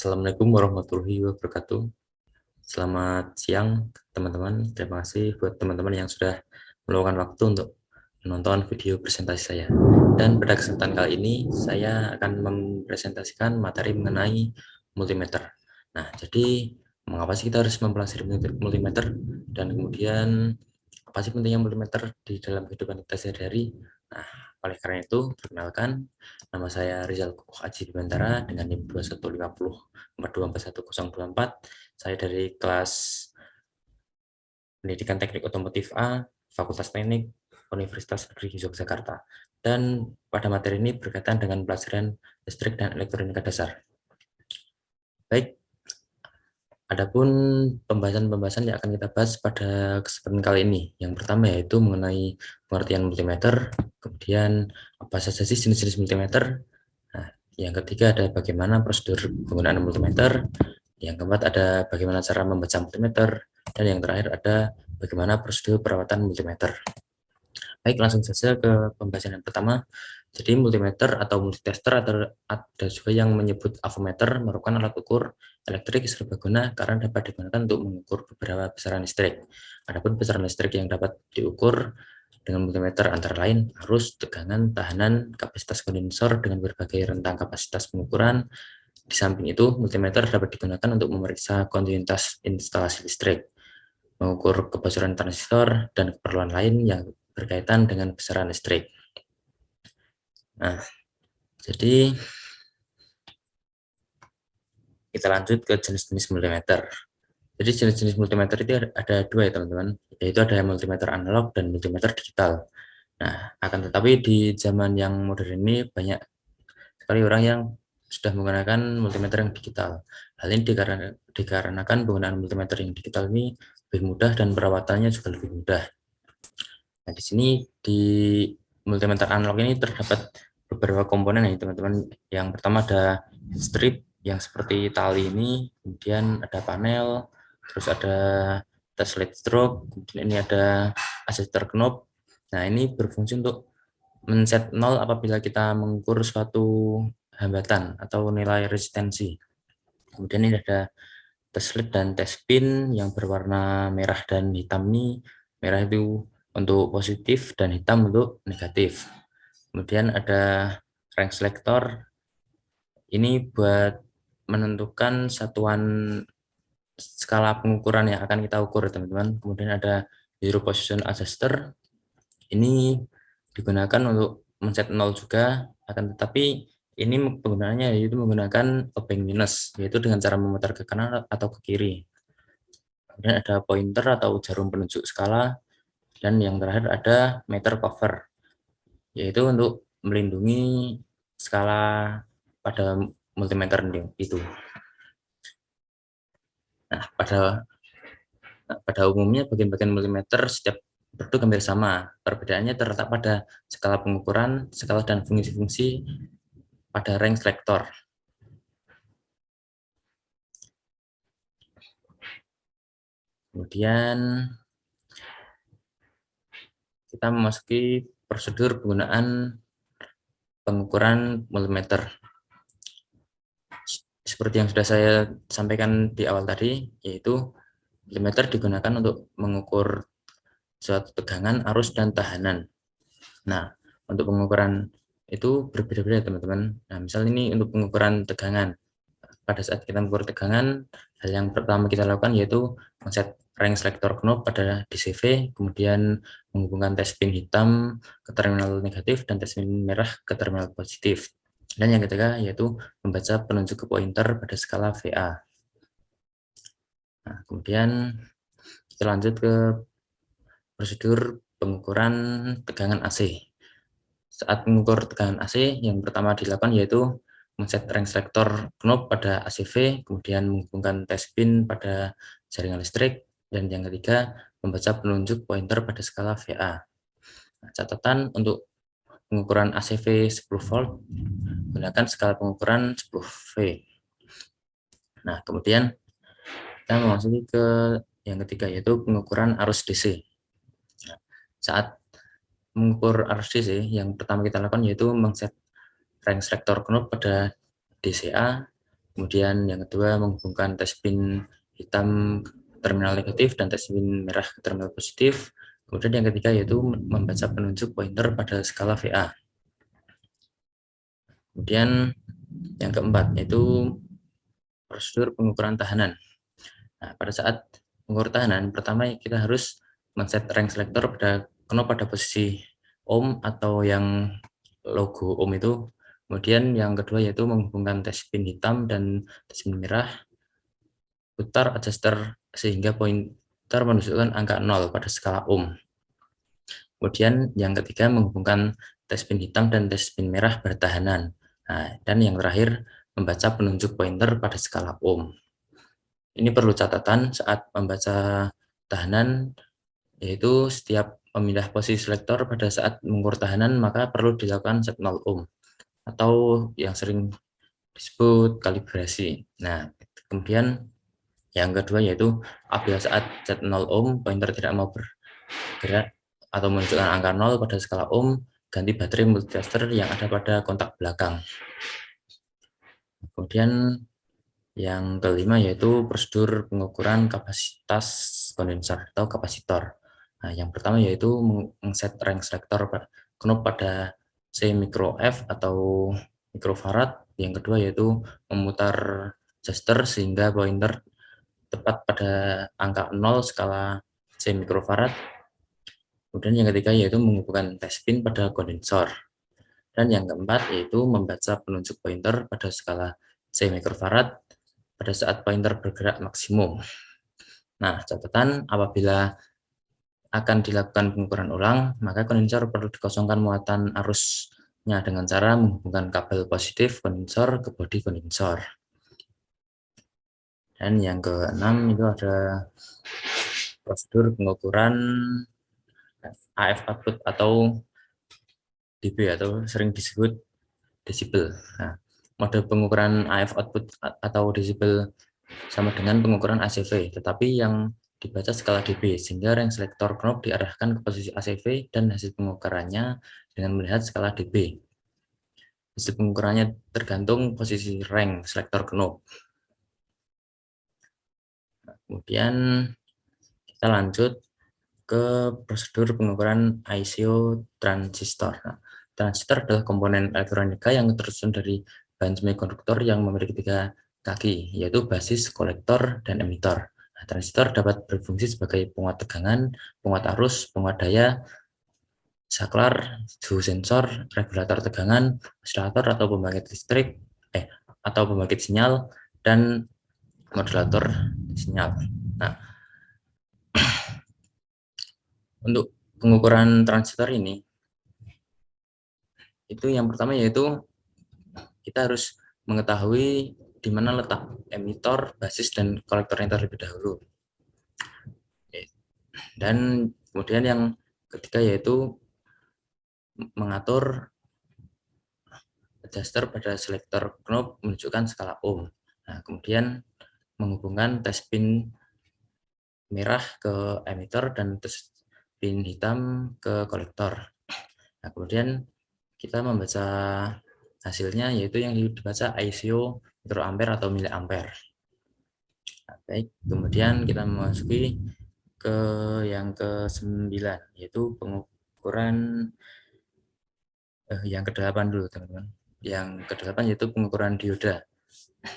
Assalamualaikum warahmatullahi wabarakatuh. Selamat siang, teman-teman. Terima kasih buat teman-teman yang sudah meluangkan waktu untuk menonton video presentasi saya. Dan pada kesempatan kali ini, saya akan mempresentasikan materi mengenai multimeter. Nah, jadi mengapa sih kita harus mempelajari multimeter? Dan kemudian, apa sih pentingnya multimeter di dalam kehidupan kita sehari-hari? Nah, oleh karena itu, perkenalkan, nama saya Rizal Kukuh Aji Bimantara dengan NIM 2150 Saya dari kelas Pendidikan Teknik Otomotif A, Fakultas Teknik, Universitas Negeri Yogyakarta. Dan pada materi ini berkaitan dengan pelajaran listrik dan elektronika dasar. Baik, adapun pembahasan-pembahasan yang akan kita bahas pada kesempatan kali ini. Yang pertama yaitu mengenai pengertian multimeter, kemudian apa saja sih jenis-jenis multimeter. Nah, yang ketiga ada bagaimana prosedur penggunaan multimeter. Yang keempat ada bagaimana cara membaca multimeter. Dan yang terakhir ada bagaimana prosedur perawatan multimeter. Baik, langsung saja ke pembahasan yang pertama. Jadi multimeter atau multitester ada juga yang menyebut avometer merupakan alat ukur elektrik serbaguna karena dapat digunakan untuk mengukur beberapa besaran listrik. Adapun besaran listrik yang dapat diukur dengan multimeter antara lain arus, tegangan, tahanan, kapasitas kondensor dengan berbagai rentang kapasitas pengukuran. Di samping itu, multimeter dapat digunakan untuk memeriksa kontinuitas instalasi listrik, mengukur kebocoran transistor, dan keperluan lain yang berkaitan dengan besaran listrik. Nah, jadi kita lanjut ke jenis-jenis multimeter. Jadi jenis-jenis multimeter itu ada dua ya teman-teman, yaitu ada multimeter analog dan multimeter digital. Nah, akan tetapi di zaman yang modern ini banyak sekali orang yang sudah menggunakan multimeter yang digital. Hal ini dikarenakan penggunaan multimeter yang digital ini lebih mudah dan perawatannya juga lebih mudah. Nah, di sini di multimeter analog ini terdapat beberapa komponen ya teman-teman. Yang pertama ada strip yang seperti tali ini, kemudian ada panel, terus ada slide stroke, kemudian ini ada adjuster knob. Nah, ini berfungsi untuk men-set nol apabila kita mengukur suatu hambatan atau nilai resistensi. Kemudian ini ada test lead dan test pin yang berwarna merah dan hitam ini. Merah itu untuk positif dan hitam untuk negatif. Kemudian ada range selector. Ini buat menentukan satuan skala pengukuran yang akan kita ukur, teman-teman. Kemudian ada zero position adjuster. Ini digunakan untuk men-set 0 juga, akan tetapi ini penggunaannya yaitu menggunakan obeng minus, yaitu dengan cara memutar ke kanan atau ke kiri. Kemudian ada pointer atau jarum penunjuk skala, dan yang terakhir ada meter cover, yaitu untuk melindungi skala pada multimeter itu. Nah, pada umumnya bagian-bagian multimeter setiap bentuk hampir sama. Perbedaannya terletak pada skala pengukuran, skala dan fungsi-fungsi pada range selector. Kemudian kita memasuki prosedur penggunaan pengukuran multimeter. Seperti yang sudah saya sampaikan di awal tadi, yaitu multimeter digunakan untuk mengukur suatu tegangan, arus, dan tahanan. Nah, untuk pengukuran itu berbeda-beda teman-teman. Nah, misal ini untuk pengukuran tegangan. Pada saat kita mengukur tegangan, hal yang pertama kita lakukan yaitu men-set range selector knob pada DCV, kemudian menghubungkan tes pin hitam ke terminal negatif dan tes pin merah ke terminal positif. Dan yang ketiga yaitu membaca penunjuk ke pointer pada skala VA. Nah, kemudian kita lanjut ke prosedur pengukuran tegangan AC. Saat mengukur tegangan AC, yang pertama dilakukan yaitu men-set range selector knob pada ACV, kemudian menghubungkan tes pin pada jaringan listrik, dan yang ketiga membaca penunjuk pointer pada skala VA. Nah, catatan untuk pengukuran ACV 10 volt, gunakan skala pengukuran 10V. Nah, kemudian kita memasuki ke yang ketiga yaitu pengukuran arus DC. Nah, saat mengukur arus DC, yang pertama kita lakukan yaitu men-set range selector knob pada DCA, Kemudian yang kedua menghubungkan tes pin hitam ke terminal negatif dan tes pin merah ke terminal positif. Kemudian yang ketiga yaitu membaca penunjuk pointer pada skala VA. Kemudian yang keempat yaitu prosedur pengukuran tahanan. Nah, pada saat mengukur tahanan, pertama kita harus men-set rank selector pada knob pada posisi ohm atau yang logo ohm itu. Kemudian yang kedua yaitu menghubungkan tes pin hitam dan tes pin merah, putar adjuster sehingga pointer menunjukkan angka 0 pada skala ohm. Kemudian yang ketiga menghubungkan tes pin hitam dan tes pin merah bertahanan. Nah, dan yang terakhir membaca penunjuk pointer pada skala ohm. Ini perlu catatan saat membaca tahanan, yaitu setiap memindah posisi selektor pada saat mengukur tahanan maka perlu dilakukan set 0 ohm atau yang sering disebut kalibrasi. Nah, kemudian yang kedua yaitu apabila saat set 0 ohm pointer tidak mau bergerak atau menunjukkan angka 0 pada skala ohm, ganti baterai multitester yang ada pada kontak belakang. Kemudian yang kelima yaitu prosedur pengukuran kapasitas kondensor atau kapasitor. Nah, yang pertama yaitu mengset rank selector knob pada C micro F atau microfarad. Yang kedua yaitu memutar adjuster sehingga pointer tepat pada angka 0 skala C microfarad. Kemudian yang ketiga yaitu menghubungkan test pin pada kondensor. Dan yang keempat yaitu membaca penunjuk pointer pada skala C microfarad pada saat pointer bergerak maksimum. Nah, catatan apabila akan dilakukan pengukuran ulang, maka kondensor perlu dikosongkan muatan arusnya dengan cara menghubungkan kabel positif kondensor ke bodi kondensor. Dan yang keenam itu ada prosedur pengukuran AF output atau dB atau sering disebut desibel. Nah, mode pengukuran AF output atau desibel sama dengan pengukuran ACV, tetapi yang dibaca skala dB, sehingga rank selector knob diarahkan ke posisi ACV dan hasil pengukurannya dengan melihat skala dB. Hasil pengukurannya tergantung posisi rank selector knob. Kemudian kita lanjut ke prosedur pengukuran ICO transistor. Nah, transistor adalah komponen elektronika yang tersusun dari bahan semikonduktor yang memiliki 3 kaki, yaitu basis, kolektor, dan emitor. Nah, transistor dapat berfungsi sebagai penguat tegangan, penguat arus, penguat daya, saklar, suhu sensor, regulator tegangan, oscillator atau pembangkit listrik, atau pembangkit sinyal, dan modulator sinyal. Nah, untuk pengukuran transistor ini, itu yang pertama yaitu kita harus mengetahui di mana letak emitor, basis, dan kolektornya terlebih dahulu. Dan kemudian yang ketiga yaitu mengatur adjuster pada selektor knob menunjukkan skala ohm. Nah, kemudian menghubungkan tes pin merah ke emitor dan tes pin hitam ke kolektor. Nah, kemudian kita membaca hasilnya yaitu yang dibaca ICO mikroampere atau miliampere. Nah, baik, kemudian kita memasuki ke yang ke-9 yaitu pengukuran yang ke-8 dulu teman-teman. Yang ke-8 yaitu pengukuran dioda.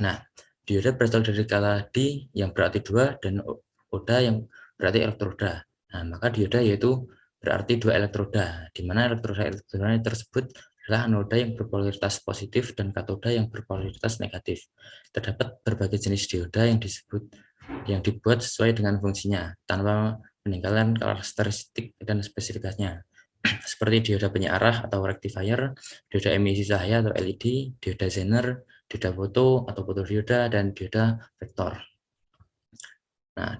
Nah, dioda berasal dari kata di yang berarti 2 dan oda yang berarti elektroda. Nah, maka dioda yaitu berarti 2 elektroda, di mana elektroda tersebut adalah anoda yang berpolaritas positif dan katoda yang berpolaritas negatif. Terdapat berbagai jenis dioda yang dibuat sesuai dengan fungsinya tanpa meninggalkan karakteristik dan spesifikasinya. Seperti dioda penyearah atau rectifier, dioda emisi cahaya atau LED, dioda Zener, dioda foto atau fotodioda, dan dioda vektor. Nah,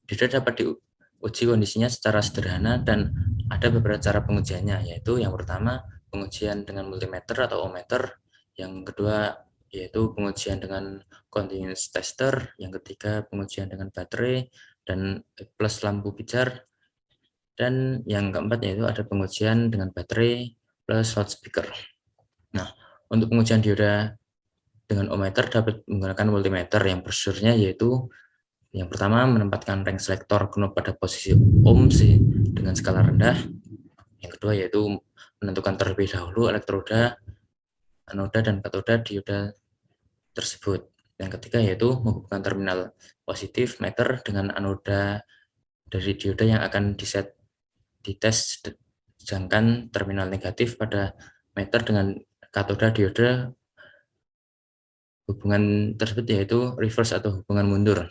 dioda dapat diuji kondisinya secara sederhana dan ada beberapa cara pengujiannya, yaitu yang pertama pengujian dengan multimeter atau ohmmeter, yang kedua yaitu pengujian dengan continuous tester, yang ketiga pengujian dengan baterai dan plus lampu pijar, dan yang keempat yaitu ada pengujian dengan baterai plus loudspeaker. Nah, untuk pengujian dioda dengan ohmmeter dapat menggunakan multimeter yang prosedurnya yaitu yang pertama menempatkan ring selektor knob pada posisi ohm dengan skala rendah. Yang kedua yaitu menentukan terlebih dahulu elektroda, anoda, dan katoda dioda tersebut. Yang ketiga yaitu menghubungkan terminal positif meter dengan anoda dari dioda yang akan dites, sedangkan terminal negatif pada meter dengan katoda dioda hubungan tersebut yaitu reverse atau hubungan mundur.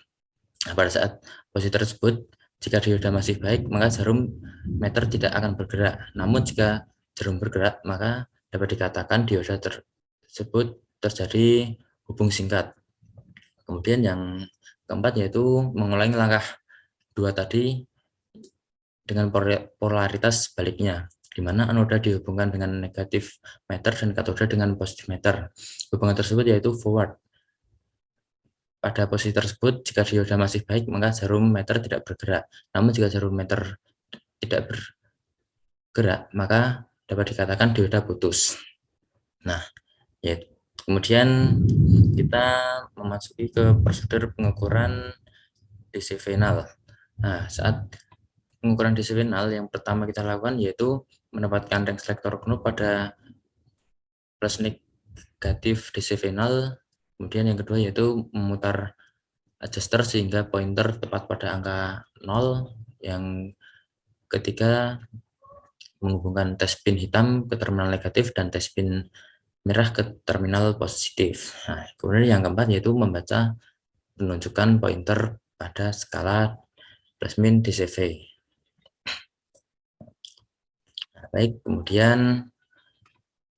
Nah, pada saat posisi tersebut, jika dioda masih baik, maka jarum meter tidak akan bergerak. Namun jika jarum bergerak, maka dapat dikatakan dioda tersebut terjadi hubung singkat. Kemudian yang keempat yaitu mengulangi langkah dua tadi dengan polaritas sebaliknya, di mana anoda dihubungkan dengan negatif meter dan katoda dengan positif meter. Hubungan tersebut yaitu forward. Pada posisi tersebut, jika dioda masih baik, maka jarum meter tidak bergerak. Namun jika jarum meter tidak bergerak, maka dapat dikatakan dioda putus. Nah, ya, kemudian kita memasuki ke prosedur pengukuran DC final. Nah, saat pengukuran DC final yang pertama kita lakukan yaitu menempatkan ring selektor knob pada plus negatif DC final. Kemudian yang kedua yaitu memutar adjuster sehingga pointer tepat pada angka 0. Yang ketiga menghubungkan tes pin hitam ke terminal negatif dan tes pin merah ke terminal positif. Nah, kemudian yang keempat yaitu membaca penunjukan pointer pada skala plus min DCV. Nah, baik, kemudian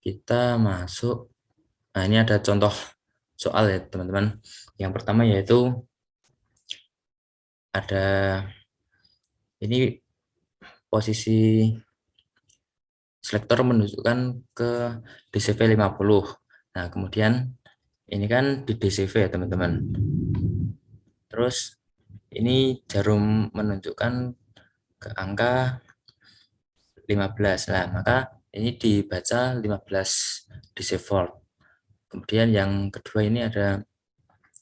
kita masuk. Nah, ini ada contoh soal ya teman-teman. Yang pertama yaitu ada ini posisi selektor menunjukkan ke DCV 50. Nah, kemudian ini kan di DCV ya teman-teman. Terus ini jarum menunjukkan ke angka 15. Nah, maka ini dibaca 15 DC volt. Kemudian yang kedua ini ada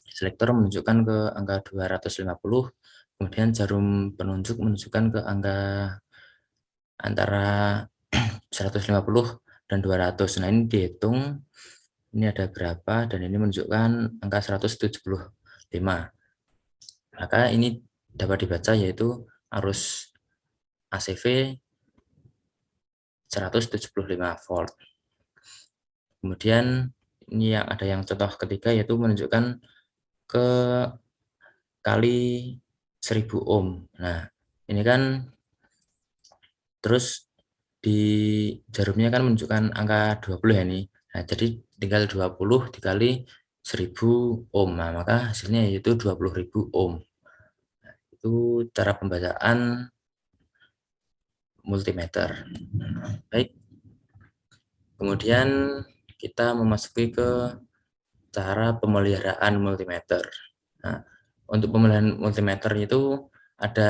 selektor menunjukkan ke angka 250. Kemudian jarum penunjuk menunjukkan ke angka antara 150 dan 200. Nah, ini dihitung ini ada berapa dan ini menunjukkan angka 175. Maka ini dapat dibaca yaitu arus ACV 175 volt. Kemudian ini ada yang contoh ketiga yaitu menunjukkan ke kali 1000 ohm. Nah, ini kan terus di jarumnya kan menunjukkan angka 20 ya nih. Nah, jadi tinggal 20 dikali 1000 ohm. Nah, maka hasilnya yaitu 20.000 ohm. Nah, itu cara pembacaan multimeter. Baik. Kemudian kita memasuki ke cara pemeliharaan multimeter. Nah, untuk pemeliharaan multimeter itu ada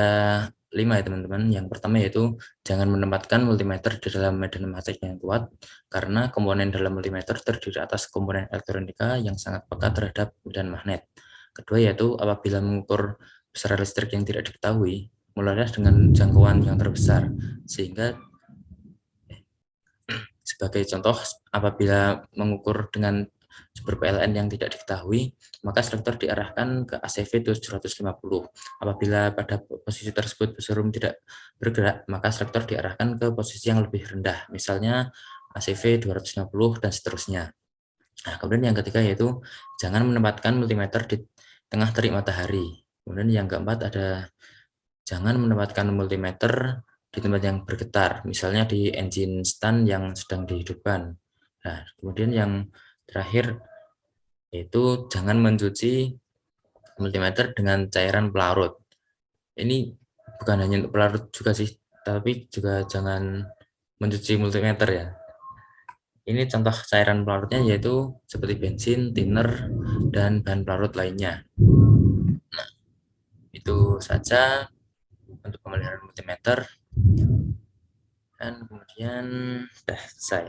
5 ya teman-teman. Yang pertama yaitu jangan menempatkan multimeter di dalam medan magnetik yang kuat karena komponen dalam multimeter terdiri atas komponen elektronika yang sangat peka terhadap medan magnet. Kedua yaitu apabila mengukur besaran listrik yang tidak diketahui, mulailah dengan jangkauan yang terbesar sehingga sebagai contoh, apabila mengukur dengan sumber PLN yang tidak diketahui, maka selektor diarahkan ke ACV 750. Apabila pada posisi tersebut jarum tidak bergerak, maka selektor diarahkan ke posisi yang lebih rendah, misalnya ACV 250 dan seterusnya. Nah, kemudian yang ketiga yaitu jangan menempatkan multimeter di tengah terik matahari. Kemudian yang keempat ada jangan menempatkan multimeter di tempat yang bergetar, misalnya di engine stand yang sedang dihidupkan. Nah, kemudian yang terakhir yaitu jangan mencuci multimeter dengan cairan pelarut. Ini bukan hanya untuk pelarut juga sih, tapi juga jangan mencuci multimeter ya. Ini contoh cairan pelarutnya yaitu seperti bensin, thinner, dan bahan pelarut lainnya. Nah, itu saja untuk pemeliharaan multimeter. Dan kemudian sudah selesai.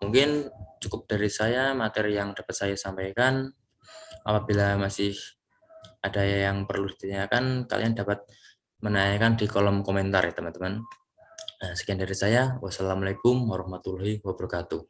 Mungkin cukup dari saya materi yang dapat saya sampaikan. Apabila masih ada yang perlu ditanyakan, kalian dapat menanyakan di kolom komentar ya teman-teman. Nah, sekian dari saya. Wassalamualaikum warahmatullahi wabarakatuh.